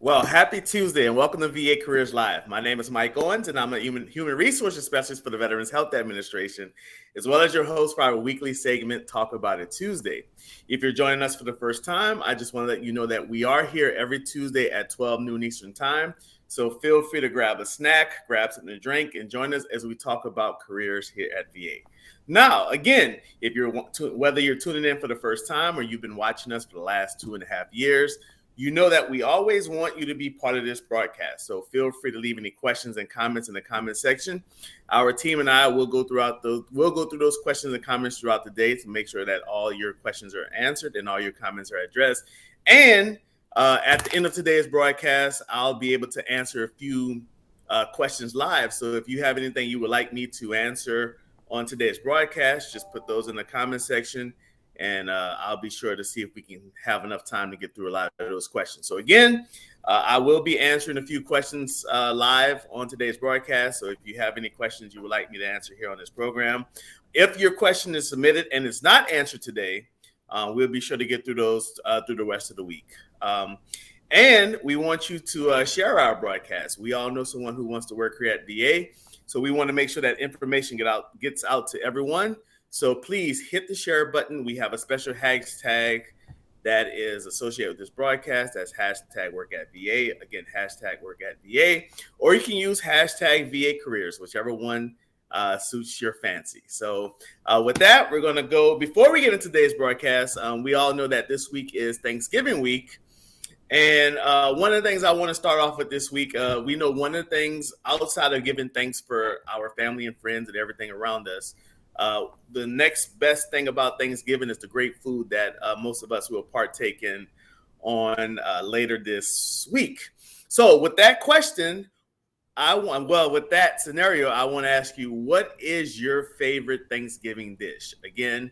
Well, happy Tuesday and welcome to VA Careers Live. My name is Mike Owens and I'm a human resources specialist for the Veterans Health Administration, as well as your host for our weekly segment, Talk About It Tuesday. If you're joining us for the first time, I just want to let you know that we are here every Tuesday at 12 noon Eastern Time. So feel free to grab a snack, grab something to drink, and join us as we talk about careers here at VA. Now, again, if you're whether you're tuning in for the first time or you've been watching us for the last 2.5 years, you know that we always want you to be part of this broadcast. So feel free to leave any questions and comments in the comment section. Our team and I will go through those questions and comments throughout the day to make sure that all your questions are answered and all your comments are addressed. And at the end of today's broadcast, I'll be able to answer a few questions live. So if you have anything you would like me to answer on today's broadcast, just put those in the comment section. And I'll be sure to see if we can have enough time to get through a lot of those questions. So again, I will be answering a few questions live on today's broadcast. So if you have any questions you would like me to answer here on this program, if your question is submitted and it's not answered today, we'll be sure to get through those through the rest of the week. And we want you to share our broadcast. We all know someone who wants to work here at VA. So we want to make sure that information gets out to everyone. So please hit the share button. We have a special hashtag that is associated with this broadcast. That's hashtag work at VA. Again, hashtag work at VA. Or you can use hashtag VA careers, whichever one suits your fancy. So with that, we're going to go. Before we get into today's broadcast, we all know that this week is Thanksgiving week. And one of the things I want to start off with this week, we know one of the things outside of giving thanks for our family and friends and everything around us, the next best thing about Thanksgiving is the great food that most of us will partake in on later this week. So with that question, with that scenario, I want to ask you, what is your favorite Thanksgiving dish? Again,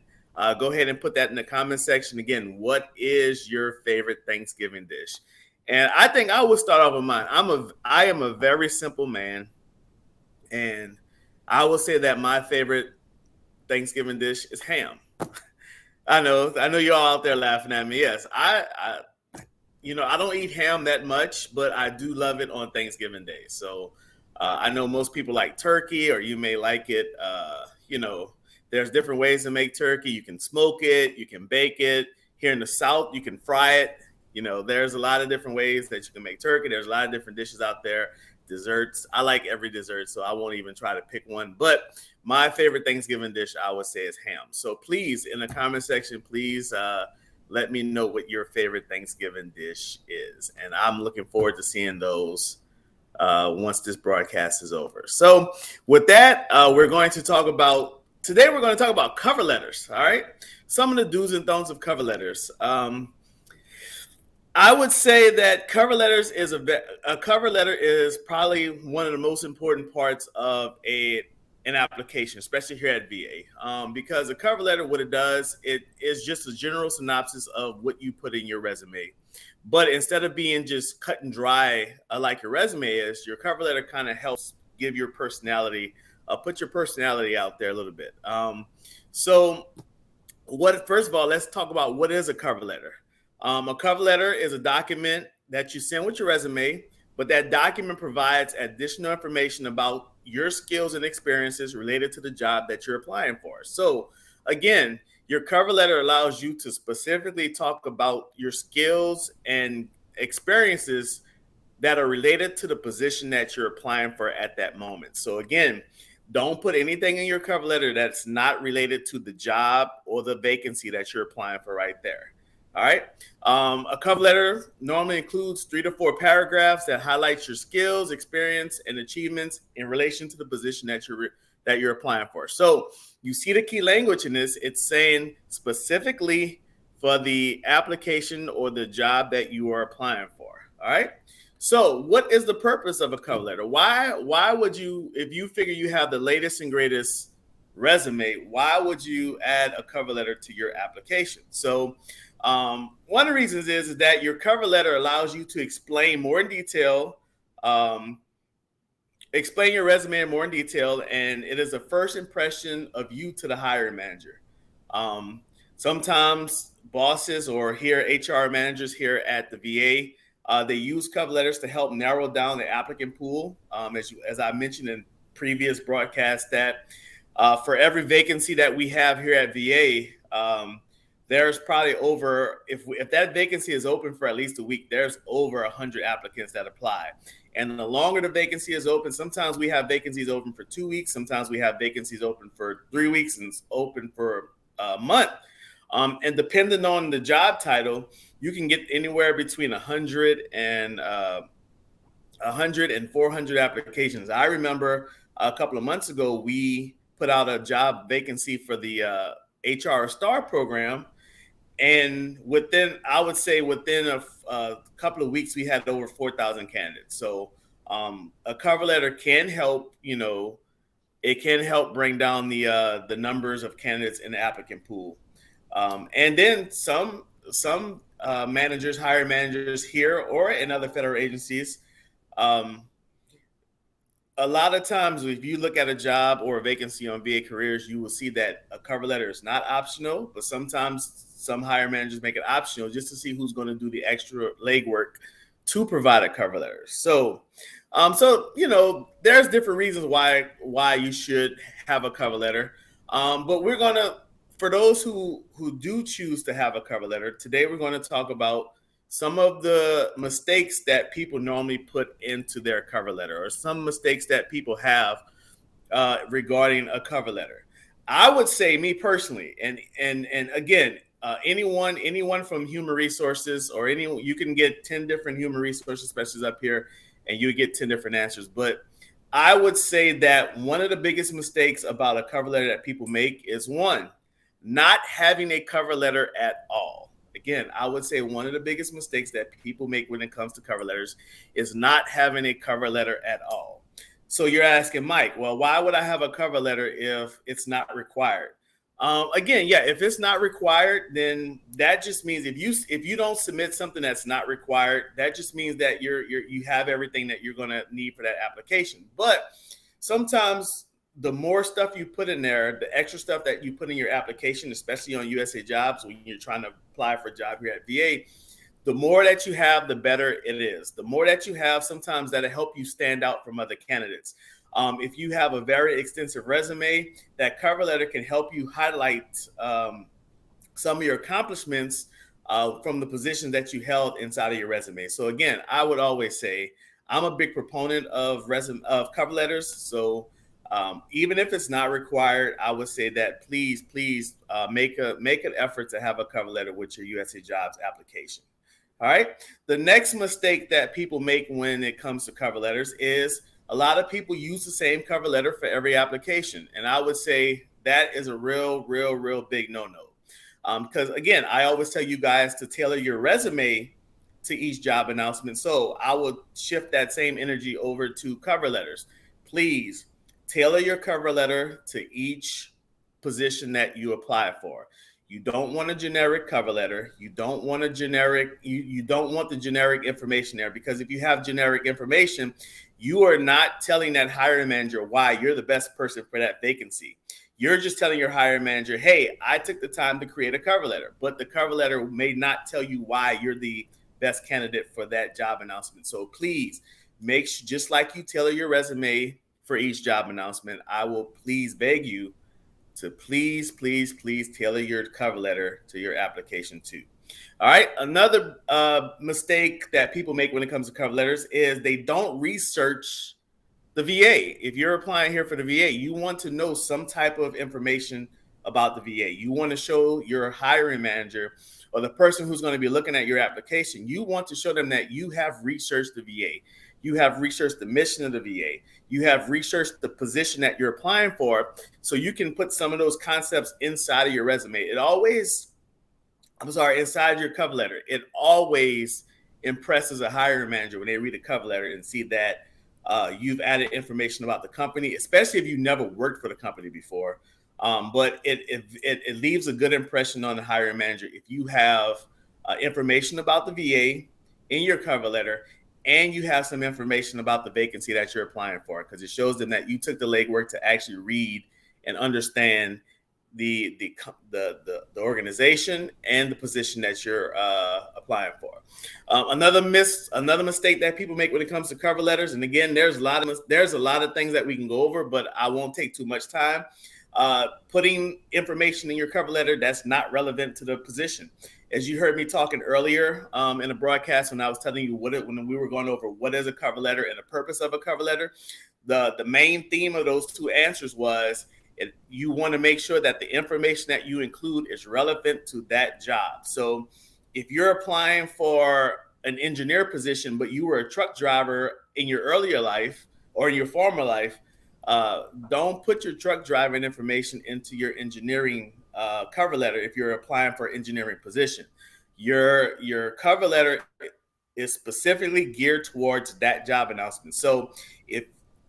go ahead and put that in the comment section. Again, what is your favorite Thanksgiving dish? And I think I will start off with mine. I am a very simple man, and I will say that my favorite Thanksgiving dish is ham. I know you're all out there laughing at me. Yes, I don't eat ham that much, but I do love it on Thanksgiving Day. So I know most people like turkey, or you may like it. There's different ways to make turkey. You can smoke it, you can bake it. Here in the South, you can fry it. There's a lot of different ways that you can make turkey. There's a lot of different dishes out there. Desserts. I like every dessert, so I won't even try to pick one. But my favorite Thanksgiving dish, I would say, is ham. So please, in the comment section, please let me know what your favorite Thanksgiving dish is. And I'm looking forward to seeing those once this broadcast is over. So with that, we're going to talk about cover letters. All right. Some of the do's and don'ts of cover letters. I would say that a cover letter is probably one of the most important parts of an application, especially here at VA, because a cover letter, what it does, it is just a general synopsis of what you put in your resume. But instead of being just cut and dry like your resume is, your cover letter kind of helps give your personality, put your personality out there a little bit. First of all, let's talk about what is a cover letter. A cover letter is a document that you send with your resume, but that document provides additional information about your skills and experiences related to the job that you're applying for. So again, your cover letter allows you to specifically talk about your skills and experiences that are related to the position that you're applying for at that moment. So again, don't put anything in your cover letter that's not related to the job or the vacancy that you're applying for right there. All right. A cover letter normally includes 3 to 4 paragraphs that highlights your skills, experience, and achievements in relation to the position that you're applying for. So you see the key language in this. It's saying specifically for the application or the job that you are applying for. All right. So what is the purpose of a cover letter? Why would you, if you figure you have the latest and greatest resume, why would you add a cover letter to your application? So one of the reasons is that your cover letter allows you to explain more in detail, explain your resume in more in detail, and it is a first impression of you to the hiring manager. Sometimes bosses or HR managers here at the VA They use cover letters to help narrow down the applicant pool. As I mentioned in previous broadcasts, that for every vacancy that we have here at VA, there's probably over, if that vacancy is open for at least a week, there's over 100 applicants that apply. And the longer the vacancy is open, sometimes we have vacancies open for 2 weeks, sometimes we have vacancies open for 3 weeks and it's open for a month. And depending on the job title, you can get anywhere between 100 and 400 applications. I remember a couple of months ago, we put out a job vacancy for the HR Star program. And I would say within a couple of weeks, we had over 4,000 candidates. So a cover letter can help, it can help bring down the numbers of candidates in the applicant pool. And then some managers, hiring managers here or in other federal agencies, a lot of times, if you look at a job or a vacancy on VA Careers, you will see that a cover letter is not optional, but sometimes some hiring managers make it optional just to see who's going to do the extra legwork to provide a cover letter. So there's different reasons why you should have a cover letter. But we're gonna, for those who do choose to have a cover letter, today we're going to talk about some of the mistakes that people normally put into their cover letter, or some mistakes that people have regarding a cover letter. I would say, me personally, and again, anyone from human resources or anyone, you can get 10 different human resources specialists up here and you get 10 different answers. But I would say that one of the biggest mistakes about a cover letter that people make is, one, not having a cover letter at all. Again, I would say one of the biggest mistakes that people make when it comes to cover letters is not having a cover letter at all. So you're asking, Mike, well, why would I have a cover letter if it's not required? Again, yeah, if it's not required, then that just means if you don't submit something that's not required, that just means that you have everything that you're going to need for that application. But sometimes the more stuff you put in there, the extra stuff that you put in your application, especially on USA Jobs when you're trying to apply for a job here at VA, the more that you have, the better it is. The more that you have, sometimes that'll help you stand out from other candidates. If you have a very extensive resume, that cover letter can help you highlight some of your accomplishments from the position that you held inside of your resume. So again, I would always say I'm a big proponent of cover letters. So even if it's not required, I would say that please make an effort to have a cover letter with your USA Jobs application. All right. The next mistake that people make when it comes to cover letters is a lot of people use the same cover letter for every application. And I would say that is a real big no-no. Because again, I always tell you guys to tailor your resume to each job announcement. So I would shift that same energy over to cover letters. Please tailor your cover letter to each position that you apply for. You don't want a generic cover letter. You don't want a generic, you don't want the generic information there, because if you have generic information, you are not telling that hiring manager why you're the best person for that vacancy. You're just telling your hiring manager, hey, I took the time to create a cover letter, but the cover letter may not tell you why you're the best candidate for that job announcement. So please just like you tailor your resume for each job announcement, I will please beg you to please tailor your cover letter to your application too. All right. Another mistake that people make when it comes to cover letters is they don't research the VA. If you're applying here for the VA, you want to know some type of information about the VA. You want to show your hiring manager or the person who's going to be looking at your application, you want to show them that you have researched the VA. You have researched the mission of the VA. You have researched the position that you're applying for, so you can put some of those concepts inside of your resume. Inside your cover letter. It always impresses a hiring manager when they read a cover letter and see that you've added information about the company, especially if you never worked for the company before. But it leaves a good impression on the hiring manager if you have information about the VA in your cover letter, and you have some information about the vacancy that you're applying for, because it shows them that you took the legwork to actually read and understand the organization and the position that you're applying for. Another mistake that people make when it comes to cover letters, and again, there's a lot of things that we can go over, but I won't take too much time. Putting information in your cover letter that's not relevant to the position. As you heard me talking earlier in the broadcast when I was telling you when we were going over what is a cover letter and the purpose of a cover letter, the main theme of those two answers was you want to make sure that the information that you include is relevant to that job. So if you're applying for an engineer position, but you were a truck driver in your earlier life or in your former life, don't put your truck driving information into your engineering cover letter if you're applying for an engineering position. Your cover letter is specifically geared towards that job announcement. So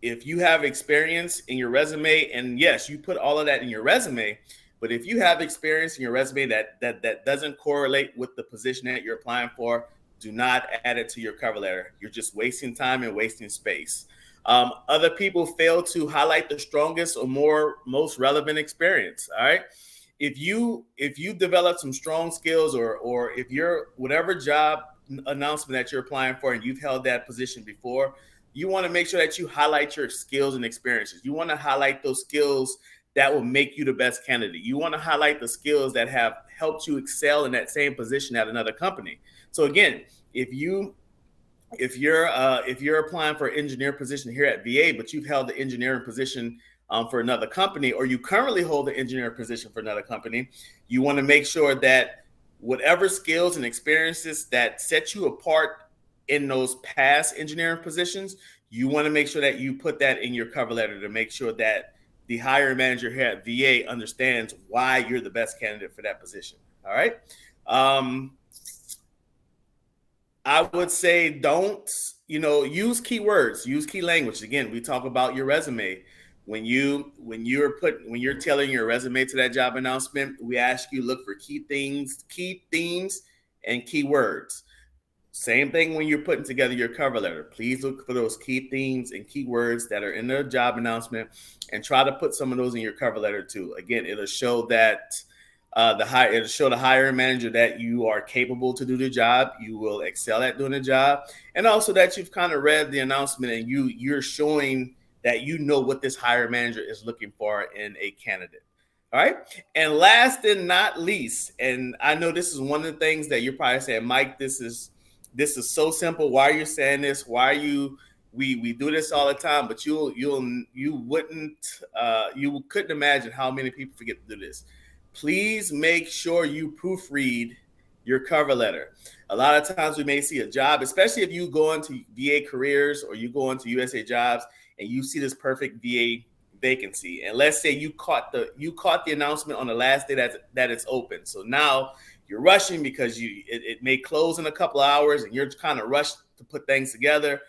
if you have experience in your resume, and yes, you put all of that in your resume, but if you have experience in your resume that doesn't correlate with the position that you're applying for, do not add it to your cover letter. You're just wasting time and wasting space. Other people fail to highlight the strongest or most relevant experience. All right. If you develop some strong skills or if you're whatever job announcement that you're applying for and you've held that position before, you want to make sure that you highlight your skills and experiences. You want to highlight those skills that will make you the best candidate. You want to highlight the skills that have helped you excel in that same position at another company. So again, if you're applying for an engineer position here at VA, but you've held the engineering position for another company, or you currently hold the engineering position for another company, you want to make sure that whatever skills and experiences that set you apart in those past engineering positions, you want to make sure that you put that in your cover letter to make sure that the hiring manager here at VA understands why you're the best candidate for that position. All right. I would say don't, use keywords, use key language. Again, we talk about your resume. When you're tailoring your resume to that job announcement, we ask you look for key themes, and keywords. Same thing when you're putting together your cover letter. Please look for those key themes and keywords that are in the job announcement and try to put some of those in your cover letter too. Again, it'll show that it'll show the hiring manager that you are capable to do the job, you will excel at doing the job, and also that you've kind of read the announcement and you're showing that you know what this hiring manager is looking for in a candidate. All right. And last and not least, and I know this is one of the things that you're probably saying, Mike, this is so simple. Why are you saying this? Why are you? We do this all the time, but you couldn't imagine how many people forget to do this. Please make sure you proofread your cover letter. A lot of times we may see a job, especially if you go into VA careers or you go into USA Jobs and you see this perfect VA vacancy. And let's say you caught the announcement on the last day that it's open. So now you're rushing because it may close in a couple of hours and you're kind of rushed to put things together.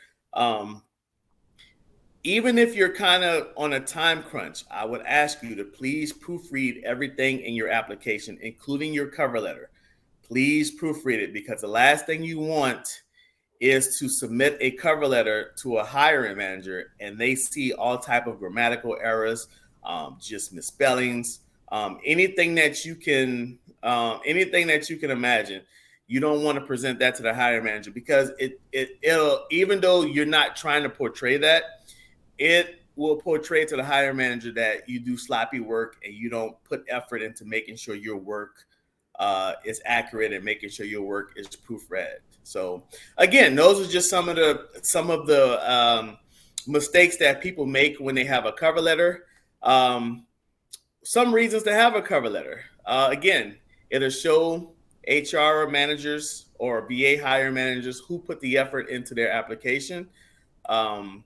Even if you're kind of on a time crunch, I would ask you to please proofread everything in your application, including your cover letter. Please proofread it, because the last thing you want is to submit a cover letter to a hiring manager and they see all type of grammatical errors, just misspellings, anything that you can imagine. You don't want to present that to the hiring manager, because it'll, even though you're not trying to portray that, it will portray to the hiring manager that you do sloppy work and you don't put effort into making sure your work is accurate and making sure your work is proofread. So again, those are just some of the mistakes that people make when they have a cover letter. Some reasons to have a cover letter. Again, it'll show HR managers or VA hiring managers who put the effort into their application. One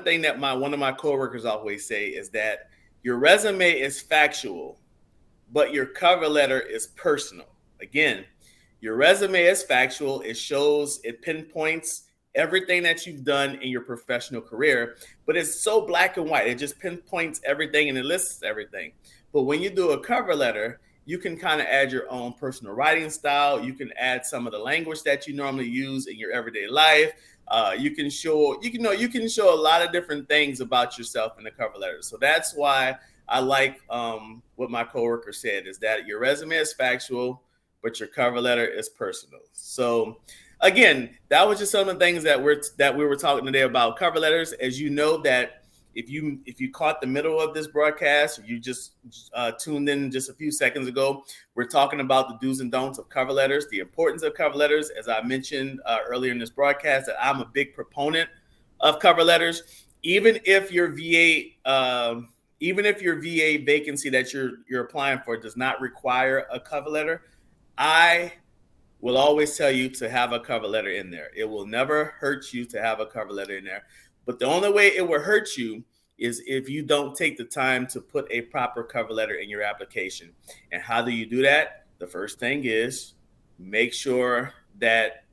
thing that one of my coworkers always say is that your resume is factual, but your cover letter is personal. Again, your resume is factual. It pinpoints everything that you've done in your professional career, but it's so black and white. It just pinpoints everything and it lists everything. But when you do a cover letter, you can kind of add your own personal writing style. You can add some of the language that you normally use in your everyday life. You can show a lot of different things about yourself in the cover letter. So that's why I like what my coworker said, is that your resume is factual, but your cover letter is personal. So again, that was just some of the things that we were talking today about cover letters. As you know, that if you caught the middle of this broadcast, or you just tuned in just a few seconds ago, we're talking about the do's and don'ts of cover letters, the importance of cover letters. As I mentioned earlier in this broadcast, that I'm a big proponent of cover letters. Even if your VA vacancy that you're applying for does not require a cover letter, I will always tell you to have a cover letter in there. It will never hurt you to have a cover letter in there. But the only way it will hurt you is if you don't take the time to put a proper cover letter in your application. And how do you do that? The first thing is make sure that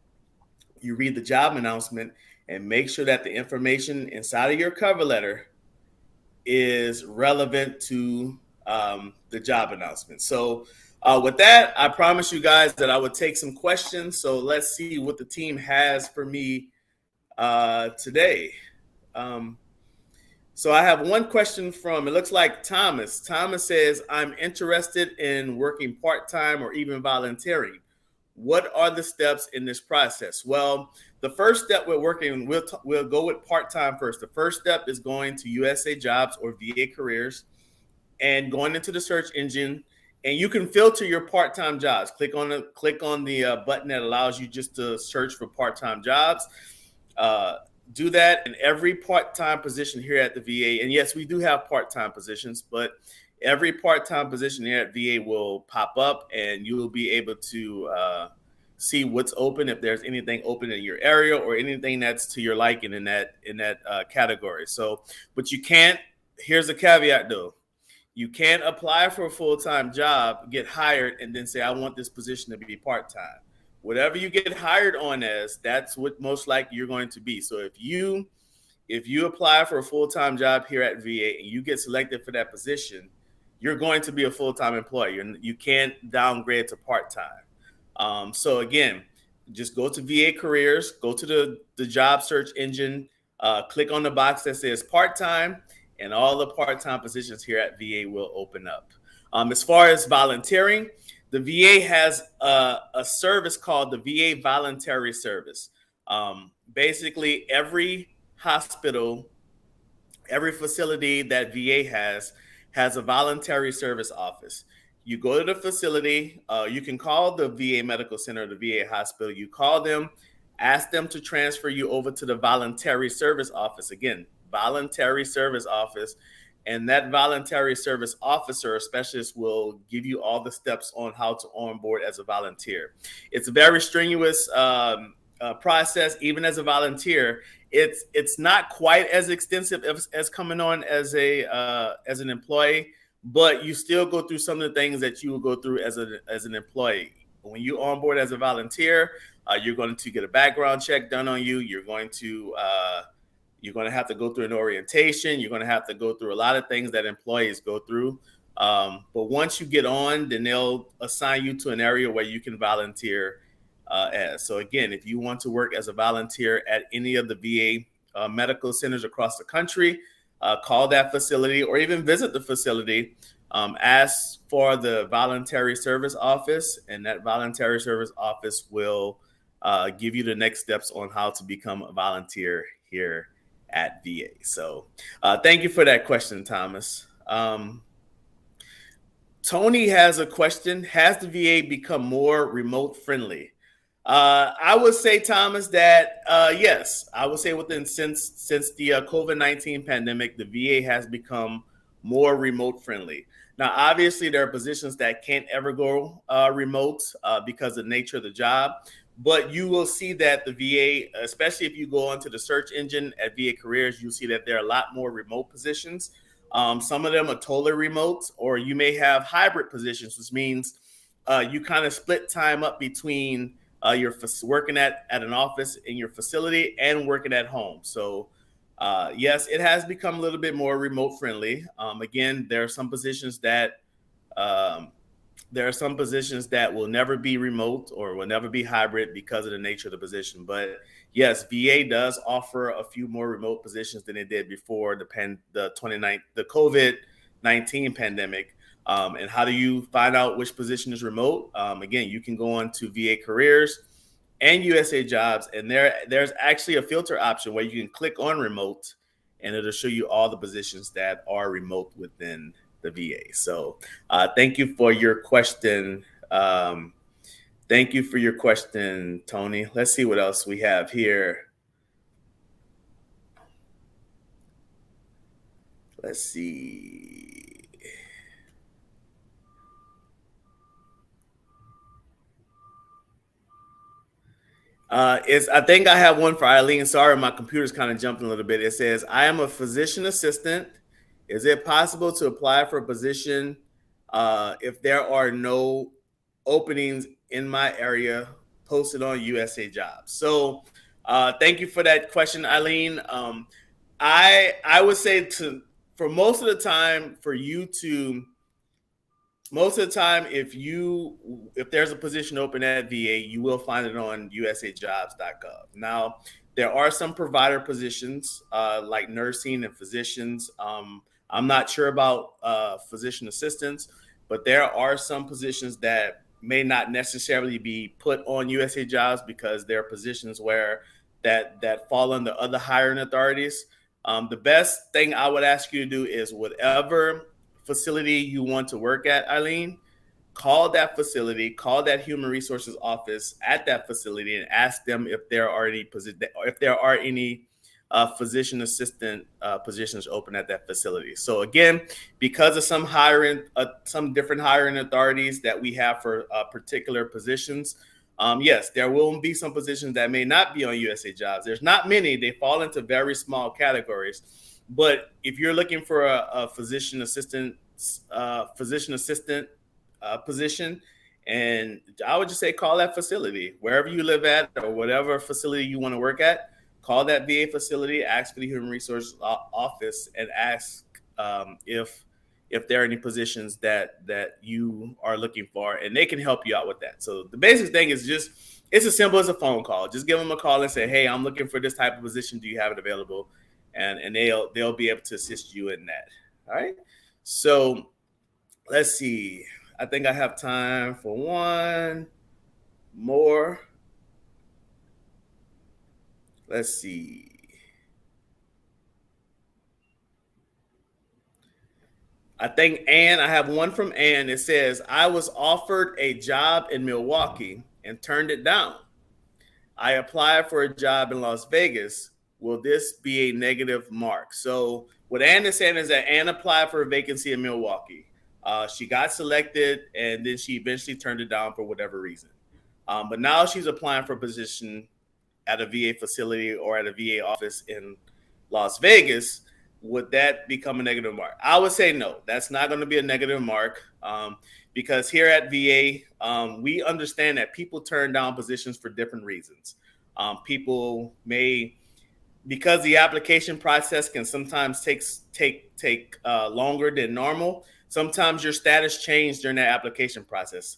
you read the job announcement and make sure that the information inside of your cover letter is relevant to the job announcement. So with that, I promise you guys that I would take some questions. So let's see what the team has for me today. So I have one question from, it looks like Thomas. Thomas says, I'm interested in working part-time or even volunteering. What are the steps in this process? Well, the first step we'll go with part-time first. The first step is going to USA Jobs or VA Careers and going into the search engine, and you can filter your part-time jobs. Click on the button that allows you just to search for part-time jobs. Do that in every part-time position here at the VA. And yes, we do have part-time positions, but every part-time position here at VA will pop up, and you will be able to see what's open, if there's anything open in your area or anything that's to your liking in that category. So, but you can't. Here's a caveat though. You can't apply for a full-time job, get hired, and then say, I want this position to be part-time. Whatever you get hired on as, that's what most likely you're going to be. So if you apply for a full-time job here at VA and you get selected for that position, you're going to be a full-time employee. You can't downgrade to part-time. So again, just go to VA Careers, go to the job search engine, click on the box that says part-time, and all the part-time positions here at VA will open up. As far as volunteering, the VA has a service called the VA Voluntary Service. Basically, every hospital, every facility that VA has a voluntary service office. You go to the facility, you can call the VA Medical Center, the VA hospital. You call them, ask them to transfer you over to the Voluntary Service Office. Again, Voluntary Service Office. And that voluntary service officer or specialist will give you all the steps on how to onboard as a volunteer. It's a very strenuous process, even as a volunteer. It's not quite as extensive as coming on as an employee, but you still go through some of the things that you will go through as an employee. When you onboard as a volunteer, you're going to get a background check done on you. You're going to have to go through an orientation. You're going to have to go through a lot of things that employees go through. But once you get on, then they'll assign you to an area where you can volunteer as. So again, if you want to work as a volunteer at any of the VA medical centers across the country, call that facility or even visit the facility. Ask for the voluntary service office, and that voluntary service office will give you the next steps on how to become a volunteer here at VA. So thank you for that question, Thomas. Tony has a question. Has the VA become more remote friendly? I would say, Thomas, that yes. I would say since the COVID-19 pandemic, the VA has become more remote friendly. Now, obviously, there are positions that can't ever go remote because of the nature of the job. But you will see that the VA, especially if you go onto the search engine at VA Careers, you'll see that there are a lot more remote positions. Some of them are totally remote, or you may have hybrid positions, which means you kind of split time up between your working at an office in your facility and working at home. So yes, it has become a little bit more remote friendly. Again, there are some positions that will never be remote or will never be hybrid because of the nature of the position. But yes, VA does offer a few more remote positions than it did before the COVID-19 pandemic. And how do you find out which position is remote? Again, you can go on to VA Careers and USA Jobs, and there's actually a filter option where you can click on remote, and it'll show you all the positions that are remote within the VA. So, thank you for your question. Thank you for your question, Tony. Let's see what else we have here. Let's see. I think I have one for Eileen. Sorry, my computer's kind of jumping a little bit. It says, I am a physician assistant. Is it possible to apply for a position if there are no openings in my area posted on USA Jobs? So thank you for that question, Eileen. I would say for most of the time for you to most of the time if there's a position open at VA, you will find it on usajobs.gov. Now there are some provider positions like nursing and physicians. I'm not sure about physician assistants, but there are some positions that may not necessarily be put on USA Jobs because there are positions where that fall under other hiring authorities. The best thing I would ask you to do is whatever facility you want to work at, Eileen, call that facility, call that human resources office at that facility, and ask them if there are any physician assistant positions open at that facility. So again, because of some different hiring authorities that we have for particular positions, yes, there will be some positions that may not be on USA Jobs. There's not many; they fall into very small categories. But if you're looking for a physician assistant position, and I would just say call that facility wherever you live at or whatever facility you want to work at. Call that VA facility, ask for the human resources office, and ask if there are any positions that you are looking for, and they can help you out with that. So the basic thing is it's as simple as a phone call. Just give them a call and say, hey, I'm looking for this type of position. Do you have it available? And they'll be able to assist you in that. All right. So let's see. I think I have time for one more. Let's see. I have one from Ann. It says, I was offered a job in Milwaukee and turned it down. I applied for a job in Las Vegas. Will this be a negative mark? So what Ann is saying is that Ann applied for a vacancy in Milwaukee. She got selected, and then she eventually turned it down for whatever reason. But now she's applying for a position at a VA facility or at a VA office in Las Vegas. Would that become a negative mark? I would say no. That's not going to be a negative mark because here at VA, we understand that people turn down positions for different reasons. People may, because the application process can sometimes take longer than normal. Sometimes your status changed during that application process.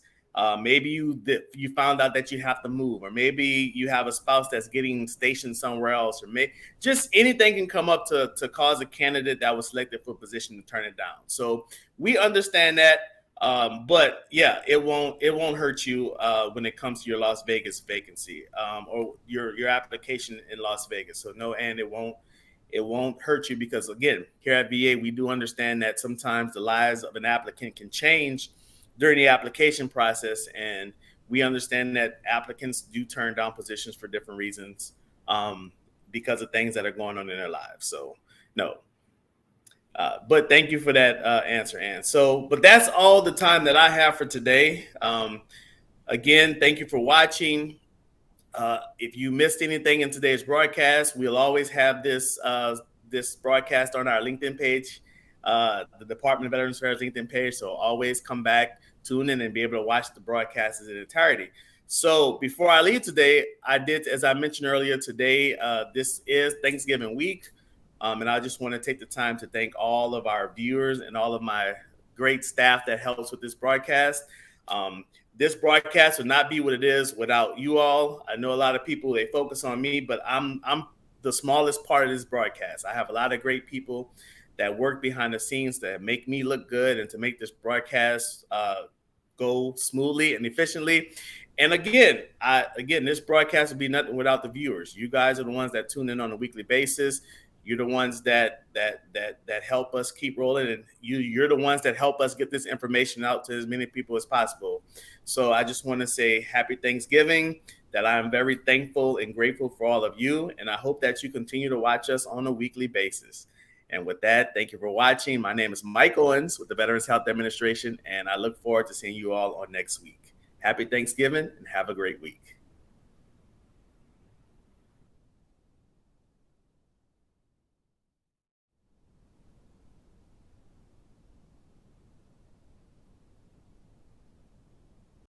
Maybe you found out that you have to move, or maybe you have a spouse that's getting stationed somewhere else, or just anything can come up to cause a candidate that was selected for a position to turn it down. So we understand that, but yeah, it won't hurt you when it comes to your Las Vegas vacancy or your application in Las Vegas. So no, and it won't hurt you because again, here at VA, we do understand that sometimes the lives of an applicant can change during the application process, and we understand that applicants do turn down positions for different reasons because of things that are going on in their lives. So no, but thank you for that answer, Ann. So, but that's all the time that I have for today. Again, thank you for watching. If you missed anything in today's broadcast, we'll always have this broadcast on our LinkedIn page, the Department of Veterans Affairs LinkedIn page. So always come back, tune in, and be able to watch the broadcast in entirety. So before I leave today, as I mentioned earlier today, this is Thanksgiving week. And I just want to take the time to thank all of our viewers and all of my great staff that helps with this broadcast. This broadcast would not be what it is without you all. I know a lot of people, they focus on me, but I'm the smallest part of this broadcast. I have a lot of great people that work behind the scenes that make me look good and to make this broadcast go smoothly and efficiently. And again, this broadcast would be nothing without the viewers. You guys are the ones that tune in on a weekly basis. You're the ones that help us keep rolling, and you're the ones that help us get this information out to as many people as possible. So I just want to say happy Thanksgiving. That I am very thankful and grateful for all of you, and I hope that you continue to watch us on a weekly basis. And with that, thank you for watching. My name is Mike Owens with the Veterans Health Administration, and I look forward to seeing you all on next week. Happy Thanksgiving and have a great week.